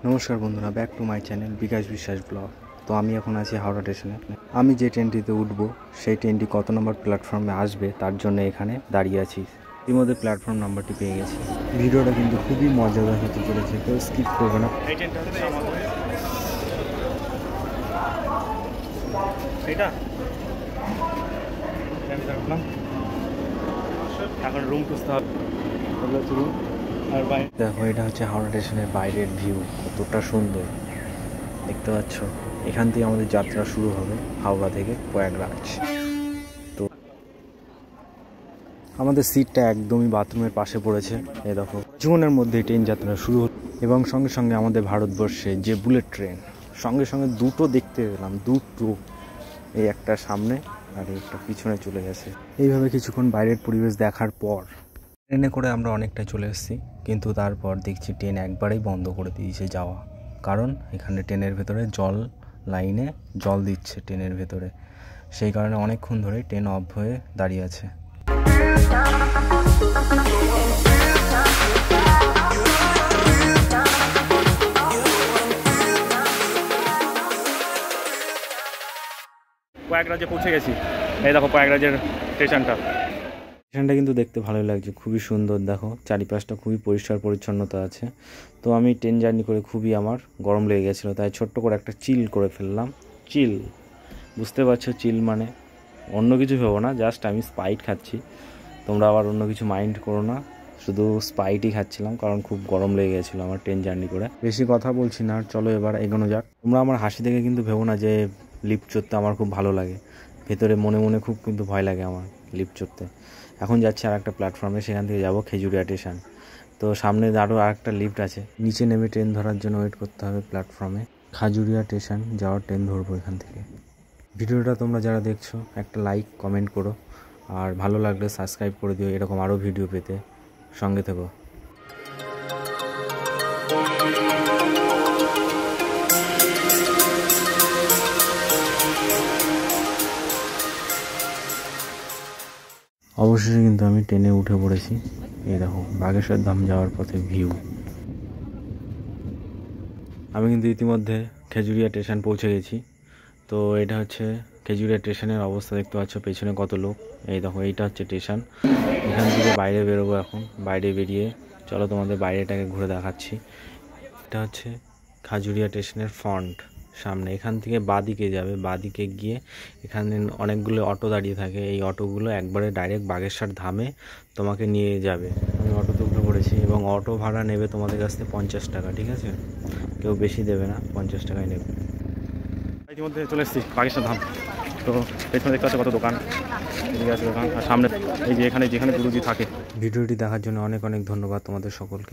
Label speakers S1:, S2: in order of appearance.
S1: নমস্কার বন্ধুরা, back to my channel বিকাশ বিশ্বাস ব্লগ। তো আমি এখন আছি হাওড়া স্টেশনে। আমি যে ট্রেনটিতে উঠব সেই ট্রেনটি কত নম্বর প্ল্যাটফর্মে আসবে তার জন্য এখানে দাঁড়িয়ে আছি। ইতিমধ্যে প্ল্যাটফর্ম নাম্বারটি পেয়ে গেছি। ভিডিওটা কিন্তু খুবই মজাদার হতে চলেছে, কেউ স্কিপ করবে না। এই ট্রেনটা হচ্ছে আমাদের এটা এখন রুম খুঁজতে হবে। আর বাইরে দেখো, এটা হচ্ছে হাওড়া স্টেশনের বাইরের ভিউ, কতটা সুন্দর দেখতে পাচ্ছ। এখান থেকে আমাদের যাত্রা শুরু হবে হাওড়া থেকে প্রয়াগরাজ। তো আমাদের সিটটা একদমই বাথরুমের পাশে পড়েছে। এই দেখো, জীবনের মধ্যে ট্রেন যাত্রা শুরু হল এবং সঙ্গে সঙ্গে আমাদের ভারতবর্ষে যে বুলেট ট্রেন, সঙ্গে সঙ্গে দুটো দেখতে পেলাম, দুটো, এই একটা সামনে আর একটা পিছনে চলে গেছে। এইভাবে কিছুক্ষণ বাইরের পরিবেশ দেখার পর ট্রেনে করে আমরা অনেকটা চলে এসেছি, কিন্তু তারপর দেখছি ট্রেন একবারেই বন্ধ করে দিয়েছে যাওয়া। কারণ এখানে ট্রেনের ভেতরে লাইনে জল দিচ্ছে ট্রেনের ভেতরে, সেই কারণে অনেকক্ষণ ধরে ট্রেন অফ হয়ে দাঁড়িয়ে আছে। প্রয়াগরাজে পৌঁছে গেছি। এই দেখো প্রয়াগরাজের স্টেশনটা কিন্তু দেখতে ভালোই লাগছে, খুবই সুন্দর। দেখো চারিপাশটা খুবই পরিষ্কার পরিচ্ছন্নতা আছে। তো আমি ট্রেন জার্নি করে খুবই আমার গরম লেগে গেছিলো, তাই ছোট্ট করে একটা চিল করে ফেললাম। চিল, বুঝতে পারছো, চিল মানে অন্য কিছু ভেবো না, জাস্ট আমি স্প্রাইট খাচ্ছি। তোমরা আবার অন্য কিছু মাইন্ড করো না, শুধু স্প্রাইটই খাচ্ছিলাম, কারণ খুব গরম লেগে গেছিলো আমার ট্রেন জার্নি করে। বেশি কথা বলছি না, চলো এবার এগোনো যাক। তোমরা আমার হাসি দেখে কিন্তু ভেবো না যে লিফট চড়তে আমার খুব ভালো লাগে, ভেতরে মনে মনে খুব কিন্তু ভয় লাগে আমার লিফট চড়তে। এখন যাচ্ছি আর একটা প্ল্যাটফর্মে, সেখান থেকে যাবো খেজুরিয়া স্টেশন। তো সামনে আরও আরেকটা লিফট আছে, নিচে নেমে ট্রেন ধরার জন্য ওয়েট করতে হবে প্ল্যাটফর্মে। খাজুরিয়া স্টেশন যাওয়ার ট্রেন ধরবো এখান থেকে। ভিডিওটা তোমরা যারা দেখছো একটা লাইক কমেন্ট করো, আর ভালো লাগলে সাবস্ক্রাইব করে দিও এরকম আরও ভিডিও পেতে। সঙ্গে থেকো। অবশেষে কিন্তু আমি ট্রেনে উঠে পড়েছি। এই দেখো বাগেশ্বর ধাম যাওয়ার পথে ভিউ। আমি কিন্তু ইতিমধ্যে খেজুরিয়া স্টেশন পৌঁছে গেছি। তো এটা হচ্ছে খেজুরিয়া স্টেশনের অবস্থা, দেখতে পাচ্ছ পেছনে কত লোক। এই দেখো, এইটা হচ্ছে স্টেশন। এখান থেকে বাইরে বেরোবো এখন। বাইরে বেরিয়ে চলো তোমাদের বাইরেটাকে ঘুরে দেখাচ্ছি। এটা হচ্ছে খাজুরিয়া স্টেশনের ফ্রন্ট সামনে। এখান থেকে বাঁদিকে যাবে, বাঁদিকে গিয়ে এখানে অনেকগুলো অটো দাঁড়িয়ে থাকে। এই অটোগুলো একবারে ডাইরেক্ট বাগেশ্বর ধামে তোমাকে নিয়ে যাবে। আমি অটোতে উঠে পড়েছি এবং অটো ভাড়া নেবে তোমাদের কাছ থেকে 50 টাকা, ঠিক আছে? কেউ বেশি দেবে না, 50 টাকায় নেবে। ইতিমধ্যে চলে এসেছি বাগেশ্বর ধাম। তো পেছনে দেখতে পাচ্ছ কত দোকান, এদিকে আছে দোকান, আর সামনে এই যে এখানে যেখানে গুরুজি থাকে। ভিডিওটি দেখার জন্য অনেক অনেক ধন্যবাদ তোমাদের সকলকে।